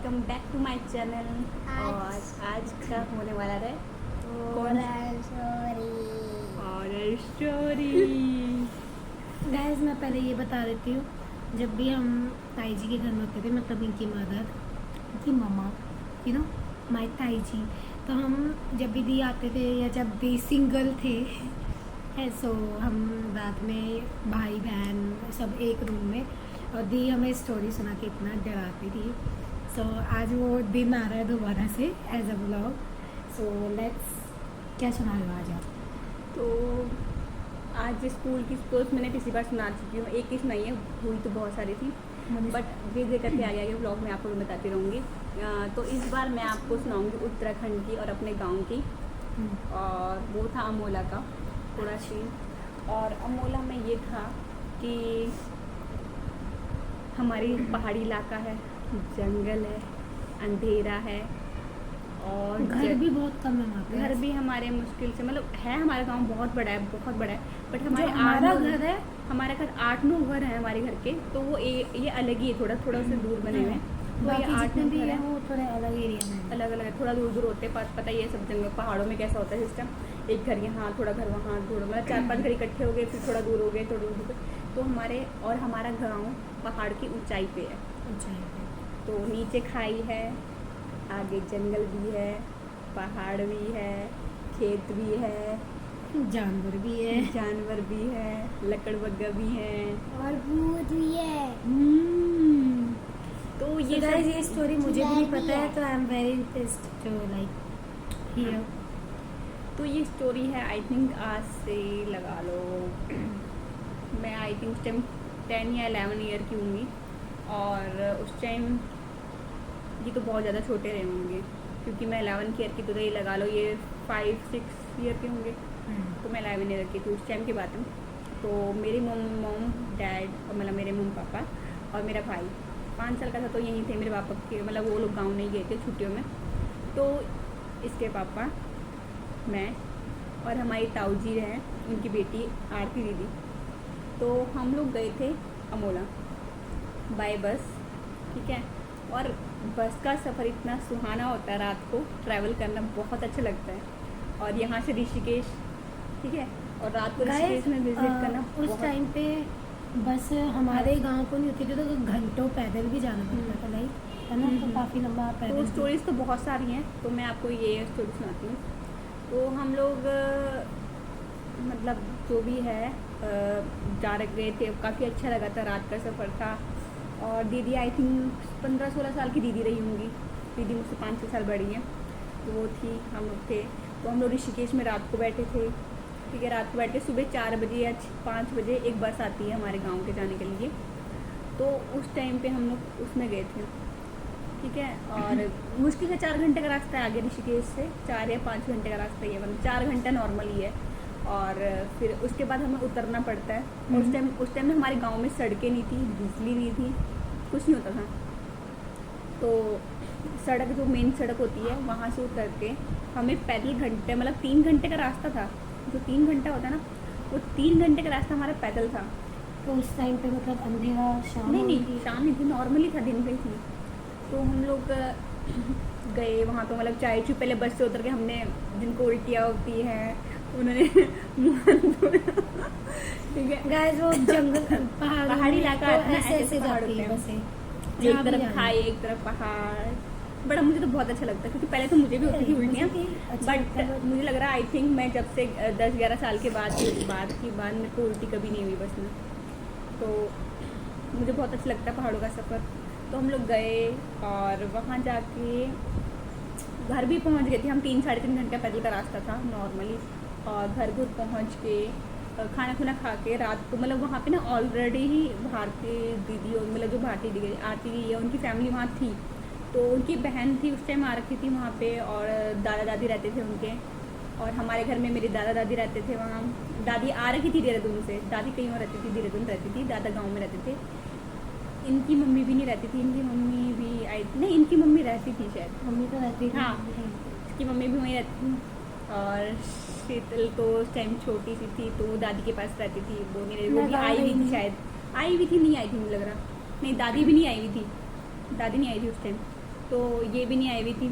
Welcome back to my channel. और आज का होने वाला है हॉरर स्टोरी। गाइस मैं पहले ये बता देती हूँ, जब भी हम ताई जी के घर में होते थे, मतलब इनकी मदर, इनकी मम्मा, माई ताई जी, तो हम जब भी दी आते थे या जब भी सिंगल थे सो हम रात में भाई बहन सब एक रूम में, और दी हमें स्टोरी सुना के इतना डराती थी। सो आज वो दिन आ रहा है दोबारा से as a vlog. So let's, क्या सुना रहे हो आज आप? तो आज स्कूल की स्टोरी मैंने पिछली बार सुना चुकी हूँ, एक ही सुनाई है, हुई तो बहुत सारी थी, बट धीरे करके आगे आगे ब्लॉग में आपको बताती रहूँगी। तो इस बार मैं आपको सुनाऊँगी उत्तराखंड की और अपने गांव की। और वो था अमोला का पूरा सीन। और अमोला में ये था कि हमारी पहाड़ी इलाका है, जंगल है, अंधेरा है, और घर भी बहुत कम है वहाँ पे। घर भी हमारे मुश्किल से, मतलब है, हमारा गांव बहुत बड़ा है, बहुत बड़ा है, बट हमारा घर है, हमारे घर 8-9 घर हैं हमारे घर के। तो वो ये अलग ही है, थोड़ा थोड़ा से दूर बने हुए हैं। तो ये 8-9 भी घर है, वो थोड़े अलग एरिया में, अलग अलग थोड़ा दूर दूर होते हैं। पता ही है सब जंगल पहाड़ों में कैसा होता है सिस्टम, एक घर यहाँ, थोड़ा घर वहाँ, थोड़ा मतलब 4-5 घर इकट्ठे हो गए, फिर थोड़ा दूर हो गए, थोड़ा दूर हो गए। तो हमारा गाँव पहाड़ की ऊंचाई पे है। तो नीचे खाई है, आगे जंगल भी है, पहाड़ भी है, खेत भी है, जानवर भी है, लकड़बग्गा भी है, और भूत भी है। तो ये स्टोरी मुझे भी नहीं पता है, तो I am very interested to like hear. तो ये स्टोरी है, आई थिंक आज से लगा लो, मैं आई थिंक उस टाइम 10 या 11 ईयर की होंगी। और उस टाइम ये तो बहुत ज़्यादा छोटे रहे होंगे, क्योंकि मैं 11 ईयर की, तो ये लगा लो ये 5-6 ईयर के होंगे। तो मैं 11 ईयर की थी उस टाइम की बात है। तो मेरी मॉम डैड, मतलब मेरे मम्मी पापा और मेरा भाई 5 साल का था, तो यहीं थे मेरे पापा के, मतलब वो लोग गाँव नहीं गए थे छुट्टियों में। तो इसके पापा, मैं और हमारी ताऊ जी हैं, उनकी बेटी आरती दीदी। तो हम लोग गए थे अमोला बाय बस, ठीक है। और बस का सफ़र इतना सुहाना होता है, रात को ट्रैवल करना बहुत अच्छा लगता है। और यहाँ से ऋषिकेश, ठीक है, और रात को ऋषिकेश में विजिट करना उस टाइम पे बस हमारे गांव को नहीं होती थी, तो घंटों पैदल भी जाना पड़ता था, लाइक है ना, तो काफ़ी लंबा पैदल। तो स्टोरीज तो बहुत सारी हैं, तो मैं आपको ये स्टोरी सुनाती हूँ। तो हम लोग मतलब जो भी है जा गए थे, काफ़ी अच्छा लगा था, रात का सफ़र था। और दीदी आई थिंक 15-16 साल की दीदी रही होंगी, दीदी मुझसे 5-6 साल बड़ी हैं, तो वो थी, हम लोग थे। तो हम लोग ऋषिकेश में रात को बैठे थे, ठीक है, रात को बैठ के सुबह 4 बजे या 5 बजे एक बस आती है हमारे गांव के जाने के लिए। तो उस टाइम पे हम लोग उसमें गए थे, ठीक है। और मुश्किल से 4 घंटे का रास्ता है आगे ऋषिकेश से, 4 या 5 घंटे का रास्ता ही है, मतलब 4 घंटा नॉर्मली है। और फिर उसके बाद हमें उतरना पड़ता है। उस टाइम में हमारे गांव में सड़कें नहीं थी, बिजली नहीं थी, कुछ नहीं होता था। तो सड़क, जो मेन सड़क होती है, वहाँ से उतर के हमें पैदल घंटे, मतलब 3 घंटे का रास्ता था। जो 3 घंटा होता है ना, वो 3 घंटे का रास्ता हमारा पैदल था। तो उस टाइम पे मतलब अंधेरा, शाम नहीं, शाम नहीं थी, नॉर्मली था, दिन पे थी। तो हम लोग गए वहाँ पे, मतलब चाय चू, पहले बस से उतर के हमने, जिनको उल्टियाँ होती हैं उन्होंने ठीक है गाइस, वो जंगल पहाड़ी इलाका तो ऐसे जाती है बसें, एक तरफ खाई एक तरफ पहाड़। बड़ा मुझे तो बहुत अच्छा लगता है, क्योंकि पहले तो मुझे भी होती थी उल्टियाँ, बट मुझे लग रहा है आई थिंक मैं जब से 10-11 साल के बाद मेरे को उल्टी कभी नहीं हुई बस में। तो मुझे बहुत अच्छा लगता है पहाड़ों का सफ़र। तो हम लोग गए और वहाँ जाके घर भी पहुँच गए थे हम, 3-3.5 घंटे पैदल का रास्ता था नॉर्मली। और घर पहुँच के खाना खुना खा के रात को, मतलब वहाँ पे ना ऑलरेडी ही भारती दीदी, और मतलब जो भारती दीदी आती है, उनकी फैमिली वहाँ थी। तो उनकी बहन थी उस टाइम आ रखी थी वहाँ पे, और दादा दादी रहते थे उनके। और हमारे घर में मेरे दादा दादी रहते थे वहाँ। दादी आ रखी थी देहरादून से, दादी कहीं और रहती थी, देहरादून रहती थी, दादा गाँव में रहते थे। इनकी मम्मी भी नहीं रहती थी, इनकी मम्मी भी आई नहीं, इनकी मम्मी रहती थी शायद, मम्मी तो रहती थी, हाँ, इसकी मम्मी भी वहीं रहती थी। और शीतल तो उस टाइम छोटी सी थी, तो दादी के पास रहती थी, वो नहीं रहती, वो भी आई हुई थी शायद, आई हुई थी, नहीं आई थी मुझे लग रहा, नहीं दादी भी नहीं आई हुई थी, दादी नहीं आई थी उस टाइम। तो ये भी नहीं आई हुई थी।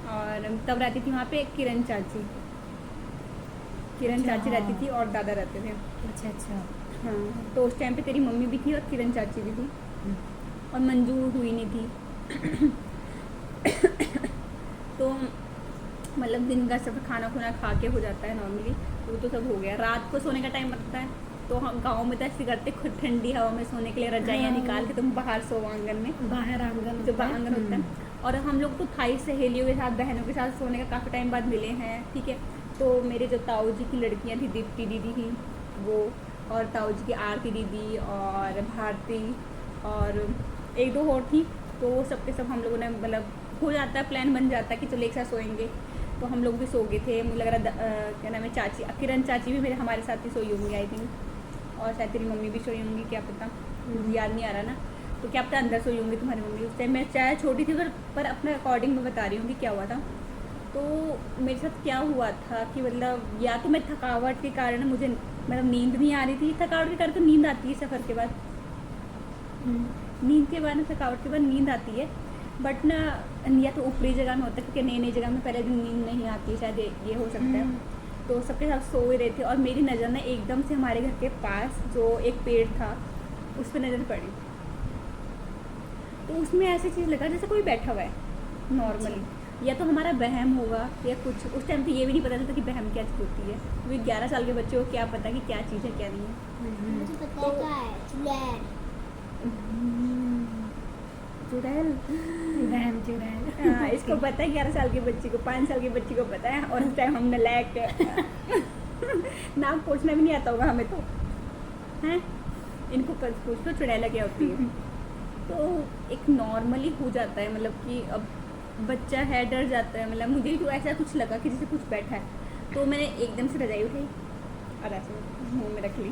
और तब रहती थी वहाँ पे किरण चाची, किरण अच्छा, चाची हाँ। रहती थी और दादा रहते थे। अच्छा अच्छा। हाँ, तो उस टाइम पे तेरी मम्मी भी थी और किरण चाची भी थी और मंजू हुई नहीं थी। तो मतलब दिन का सब खाना खुना खा के हो जाता है नॉर्मली, वो तो सब हो गया। रात को सोने का टाइम लगता है तो हम गाँव में तो ऐसे करते खुद ठंडी हवा में सोने के लिए रजाइयाँ हाँ। निकाल के तुम बाहर सो आंगन में, बाहर आंगन जो होता है। आंगन होता है। और हम लोग तो थाई सहेलियों के साथ बहनों के साथ सोने का काफ़ी टाइम बाद मिले हैं, ठीक है। तो मेरे जो ताऊ जी की लड़कियां थी, दीप्ति दीदी थी वो, और ताऊ जी की आरती दीदी और भारती और एक दो और थी। तो वो सब के सब हम लोगों ने मतलब हो जाता है, प्लान बन जाता है कि चलो एक साथ सोएंगे। तो हम लोग भी सो गए थे। मुझे लग रहा क्या नाम है, चाची किरण चाची भी मेरे हमारे साथ ही सोई होंगी आई थिंक, और शायद तेरी मम्मी भी सोई होंगी, क्या पता, मुझे याद नहीं आ रहा ना। तो क्या पता अंदर सोई होंगी तुम्हारी मम्मी उस टाइम। मैं चाहे छोटी थी पर अपने अकॉर्डिंग में बता रही हूँ कि क्या हुआ था। तो मेरे साथ क्या हुआ था कि मतलब या तो मैं थकावट के कारण मुझे मतलब नींद नहीं आ रही थी। थकावट के कारण तो नींद आती है सफ़र के बाद, नींद के बाद ना, थकावट के बाद नींद आती है। बट ना, या तो ऊपरी जगह में होता है क्योंकि नई नई जगह में पहले दिन नींद नहीं आती है, शायद ये हो सकता है। तो सबके साथ सो ही रहे थे और मेरी नज़र ना एकदम से हमारे घर के पास जो एक पेड़ था उस पर नज़र पड़ी। तो उसमें ऐसी चीज़ लगा जैसे कोई बैठा हुआ है नॉर्मली, या तो हमारा वहम होगा या कुछ। उस टाइम पे ये भी नहीं पता चलता कि वहम क्या चीज़ होती है, क्योंकि 11 साल के बच्चे को क्या पता कि क्या चीज़ है क्या नहीं है। मुझे पता है क्या है, चुड़ैल। चुड़ैल, वहम चुड़ैल। हाँ, इसको पता है 11 साल के बच्चे को, 5 साल के बच्चे को पता है। और उस टाइम हम नलायक नाम पूछना भी नहीं आता होगा हमें तो, हैं। इनको पूछ लो चुड़ैला क्या होती है। तो एक नॉर्मली हो जाता है, मतलब कि अब बच्चा है डर जाता है। मतलब मुझे तो ऐसा कुछ लगा कि जैसे कुछ बैठा है, तो मैंने एकदम से रजाई उठाई और ऐसे मुँह में रख ली।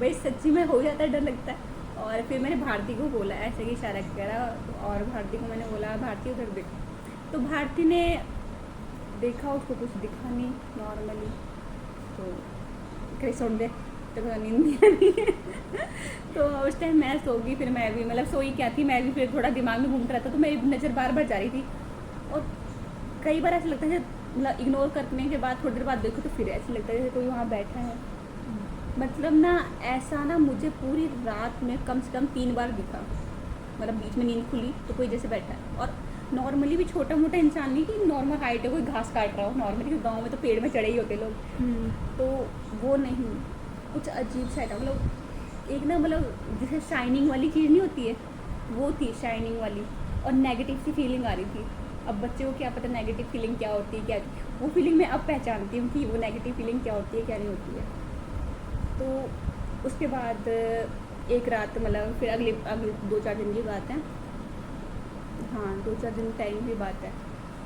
भाई सच्ची में हो जाता है, डर लगता है। और फिर मैंने भारती को बोला ऐसे कि इशारा करा, और भारती को मैंने बोला भारती उधर देख। तो भारती ने देखा, उसको कुछ दिखा नहीं नॉर्मली। तो कहीं सुन दे तो नींद नहीं आ रही है। तो उस टाइम मैं सो गई। फिर मैं भी मतलब सोई क्या थी, मैं भी फिर थोड़ा दिमाग में घूमता रहता, तो मेरी नज़र बार बार जा रही थी। और कई बार ऐसा लगता है मतलब इग्नोर करने के बाद थोड़ी देर बाद देखो तो फिर ऐसा लगता है जैसे कोई वहाँ बैठा है। मतलब ना ऐसा ना मुझे पूरी रात में कम से कम 3 बार दिखा। मतलब बीच में नींद खुली तो कोई जैसे बैठा है, और नॉर्मली भी छोटा मोटा इंसान नहीं कि नॉर्मल हाइट है, कोई घास काट रहा हो नॉर्मली, क्योंकि गाँव में तो पेड़ में चढ़े ही होते लोग। तो वो नहीं, कुछ अजीब सा था। मतलब एक ना मतलब जैसे शाइनिंग वाली चीज़ नहीं होती है, वो थी शाइनिंग वाली, और नेगेटिव सी फीलिंग आ रही थी। अब बच्चे को क्या पता नेगेटिव फीलिंग क्या होती है, क्या वो फीलिंग मैं अब पहचानती हूँ कि वो नेगेटिव फीलिंग क्या होती है क्या नहीं होती है। तो उसके बाद एक रात मतलब फिर अगले 2-4 दिन की बात है, हाँ 2-4 दिन टाइम की बात है।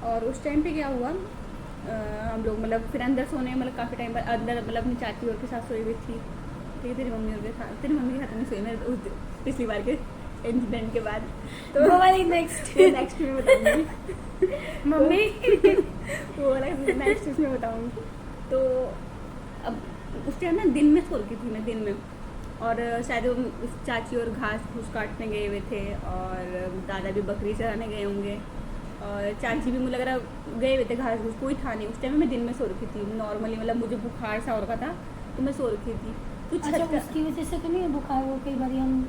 और उस टाइम पे क्या हुआ, हम लोग मतलब फिर अंदर सोने मतलब काफ़ी टाइम बाद अंदर मतलब अपनी चाची और के साथ सोई हुई थी, ठीक है। तेरी मम्मी और के साथ, तेरी मम्मी के साथ नहीं सोई मैं उस पिछली बार के इंसिडेंट के बाद। तो वो वाली नेक्स्ट में बताऊँगी मम्मी। वो वाला नेक्स्ट उसमें बताऊँगी। तो अब उस टाइम ना दिन में सो रही थी मैं, दिन में। और शायद उस चाची और घास फूस काटने गए हुए थे, और दादा भी बकरी चराने गए होंगे, और चाची भी मुझे लग रहा गए हुए थे घास फूस, कोई था नहीं उस टाइम। मैं दिन में सो रखी थी नॉर्मली, मतलब मुझे बुखार सा हो रखा था तो मैं सो रखी थी। तो अच्छा, उसकी वजह से तो नहीं है बुखार, वो कई बार हम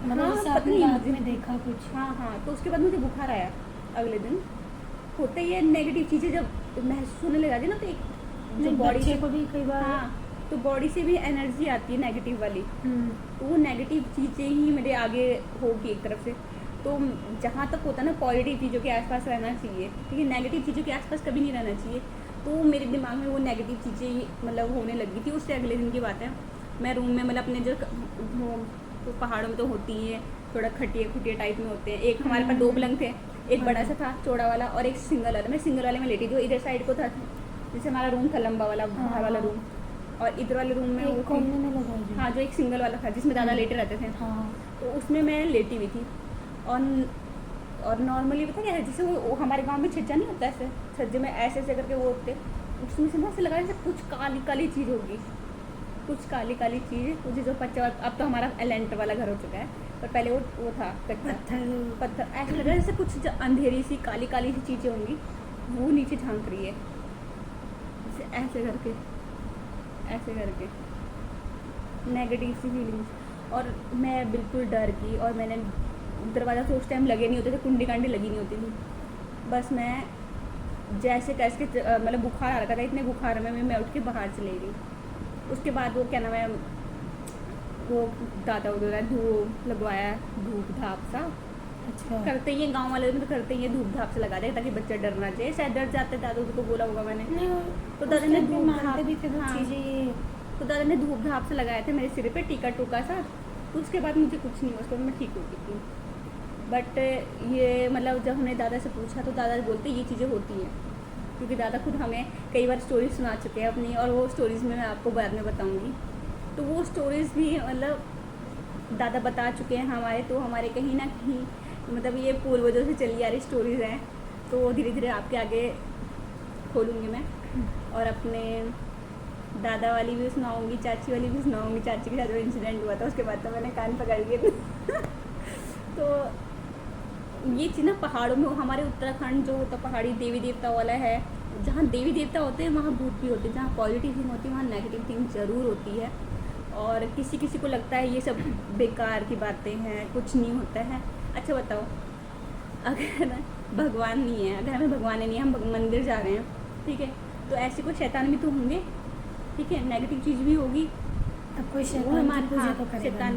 मतलब हाँ, जैसे पता आपने नहीं रात मुझे। में देखा कुछ। हाँ हाँ, तो उसके बाद मुझे बुखार आया अगले दिन। होता ही है, नेगेटिव चीज़ें जब महसूस होने लगा ना, तो एक जो नहीं, बॉडी बच्चे को भी कई बार। हाँ, तो बॉडी से भी एनर्जी आती है नेगेटिव वाली, तो वो नेगेटिव चीज़ें ही मेरे आगे होगी एक तरफ से। तो जहाँ तक होता है ना पॉजिटिव चीज़ों के आसपास रहना चाहिए, ठीक है, नेगेटिव चीज़ों के आसपास कभी नहीं रहना चाहिए। तो मेरे दिमाग में वो नेगेटिव चीज़ें मतलब होने लगी थी। उससे अगले दिन की बात है, मैं रूम में मतलब अपने जो तो पहाड़ों में तो होती हैं थोड़ा खटिए खुटिए टाइप में होते हैं। एक हमारे पास 2 पलंग थे, एक बड़ा सा था चौड़ा वाला और एक सिंगल वाला। मैं सिंगल वाले में लेटी थी, वो इधर साइड को था जैसे हमारा रूम था लंबा वाला बाहर वाला रूम, और इधर वाले रूम में वो एक थी, कोने में लगा है जो। हाँ जो एक सिंगल वाला था जिसमें दादा लेटे रहते थे, हाँ। तो उसमें मैं लेटी हुई थी। और नॉर्मली पता क्या है, जैसे वो हमारे गांव में छज्जा नहीं होता ऐसे, छज्जे में ऐसे ऐसे करके वो होते, उसमें से ना ऐसे लगा जैसे कुछ काली काली चीज़ होगी, कुछ काली काली चीज़। मुझे जो 50, अब तो हमारा एलेंटर वाला घर हो चुका है, पर पहले वो था कच्चा पत्थर पत्थर। ऐसा लग रहा है जैसे कुछ अंधेरी सी काली काली सी चीज़ें होंगी वो नीचे झांक रही है, जैसे ऐसे करके नेगेटिव सी फीलिंग्स। और मैं बिल्कुल डर गई और मैंने दरवाज़ा तो उस टाइम लगे नहीं होते थे, कुंडी कांडी लगी नहीं होती थी। बस मैं जैसे कैसे मतलब बुखार आ रखा था, इतने बुखार में मैं उठ के बाहर चले गई। उसके बाद वो क्या नाम है वो दादा वगैरह धूप लगवाया, धूप धाप सा अच्छा करते ही गांव वाले तो करते ही धूप धाप से लगा दे ताकि बच्चा डर ना जाए। शायद डर जाते दादू को बोला होगा मैंने। नहीं तो दादा ने धूप मानते भी थे तो हाँ। चीजें ये तो दादा ने धूप धाप से लगाए थे मेरे सिर पे टीका टूका सा। तो उसके बाद मुझे कुछ नहीं हुआ, उसके बाद मैं ठीक हो गई थी। बट ये मतलब जब हमने दादा से पूछा तो दादा बोलते ये चीज़ें होती हैं, क्योंकि दादा खुद हमें कई बार स्टोरीज सुना चुके हैं अपनी, और वो स्टोरीज़ में मैं आपको बाद में बताऊंगी। तो वो स्टोरीज़ भी मतलब दादा बता चुके हैं हमारे, तो हमारे कहीं ना कहीं मतलब ये पूर्वजों से चली आ रही स्टोरीज़ हैं। तो धीरे धीरे आपके आगे खोलूँगी मैं, और अपने दादा वाली भी सुनाऊंगी, चाची वाली भी सुनाऊंगी। चाची के साथ जो इंसिडेंट हुआ था उसके बाद तो मैंने कान पकड़ लिए तो ये चीज़ ना पहाड़ों में, हमारे उत्तराखंड जो होता पहाड़ी देवी देवता वाला है, जहाँ देवी देवता होते हैं वहाँ भूत भी होते हैं। जहाँ पॉजिटिव थिंग होती है वहाँ नेगेटिव थिंग ज़रूर होती है। और किसी किसी को लगता है ये सब बेकार की बातें हैं, कुछ नहीं होता है। अच्छा बताओ, अगर भगवान नहीं है, अगर हमें भगवान नहीं है, हम मंदिर जा रहे हैं, ठीक है, तो ऐसे कोई शैतान भी तो होंगे, ठीक है, नेगेटिव चीज़ भी होगी। अब कोई वो शैतान की हमारे पूजा हाँ, तो करेगा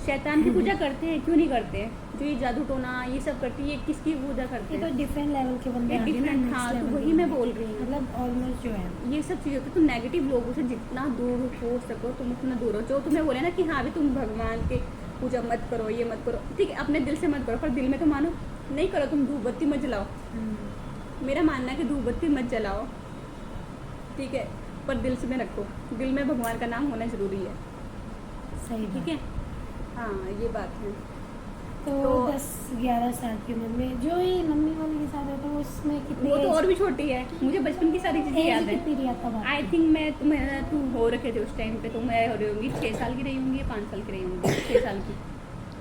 शैतान की पूजा करते हैं, क्यों नहीं करते हैं? जो ये जादू टोना ये सब करती है, ये किसकी पूजा करते ये तो हैं? डिफरेंट लेवल के बंदे ये आ गए ना, different, next हाँ, तो level वही के मैं बंदे। बोल रही हूँ। मतलब ऑलमोस्ट जो है ये सब चीज़ें होती है। तो नेगेटिव लोगों से जितना दूर हो सको तुम उतना दूर हो। जो तुम्हें बोले ना कि हाँ भी तुम भगवान के पूजा मत करो, ये मत करो, ठीक है, अपने दिल से मत करो, पर दिल में तो मानो नहीं करो। तुम धूप बत्ती मत जलाओ, मेरा मानना है कि धूप बत्ती मत जलाओ, ठीक है, पर दिल से में रखो। दिल में भगवान का नाम होना ज़रूरी है, सही ठीक है। हाँ ये बात है। तो तो 10-11 साल की उम्र में जो ये मम्मी वाले के साथ है तो उसमें कितनी वो तो और भी छोटी है, मुझे बचपन की सारी चीज़ें याद है। कितनी रिया तब आई थिंक मैं तू हो रखे थे उस टाइम पे, तो मैं हो रही होंगी 6 साल की रही होंगी, 5 साल की रही होंगी,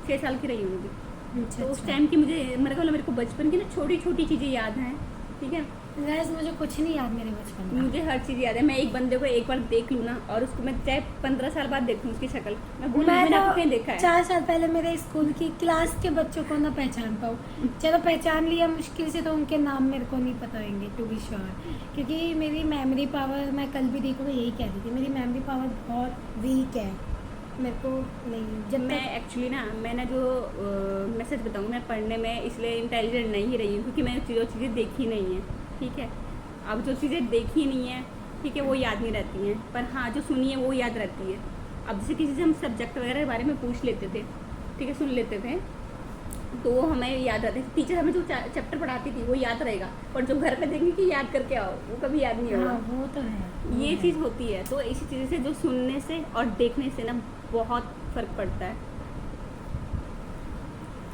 6 साल की रही होंगी। अच्छा तो उस टाइम की मेरे को बचपन की ना छोटी छोटी चीज़ें याद हैं, ठीक है। गाइस मुझे कुछ नहीं याद मेरे बचपन का। मुझे हर चीज़ याद है। मैं एक बंदे को एक बार देख लूँ ना, और उसको मैं चाहे 15 साल बाद देखूँ उसकी शक्ल, मैं भूल मैंने आपको कहीं देखा है। 4 साल पहले मेरे स्कूल की क्लास के बच्चों को ना पहचान पाऊँ, चलो पहचान लिया मुश्किल से, तो उनके नाम मेरे को नहीं पता होंगे टू बी श्योर, क्योंकि मेरी मेमोरी पावर, मैं कल भी देखूँ यही कह रही थी, मेरी मेमोरी पावर बहुत वीक है। मेरे को नहीं, जब मैं एक्चुअली ना मैंने जो मैं सच बताऊँ, मैं पढ़ने में इसलिए इंटेलिजेंट नहीं रही हूँ क्योंकि मैंने जो चीज़ें देखी नहीं है, ठीक है। अब जो चीज़ें देखी नहीं है, ठीक है, वो याद नहीं रहती हैं, पर हाँ जो सुनी है वो याद रहती है। अब जैसे किसी से हम सब्जेक्ट वगैरह के बारे में पूछ लेते थे, ठीक है, सुन लेते थे, तो वो हमें याद रहता है। टीचर हमें जो चैप्टर पढ़ाती थी वो याद रहेगा, पर जो घर पे देखेंगे कि याद करके आओ, वो कभी याद नहीं होगा। हाँ वो तो है, ये चीज़ होती है। तो इसी चीज़ से जो सुनने से और देखने से ना बहुत फ़र्क पड़ता है।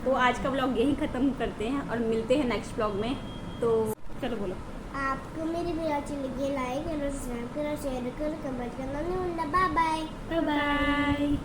तो आज का व्लॉग यहीं ख़त्म करते हैं और मिलते हैं नेक्स्ट व्लॉग में। तो चलो बोलो। आपको मेरी वीडियो अच्छी लगी, लाइक करो, सब्सक्राइब करो, शेयर करो, कमेंट करना नहीं भूलना। Bye bye. Bye bye.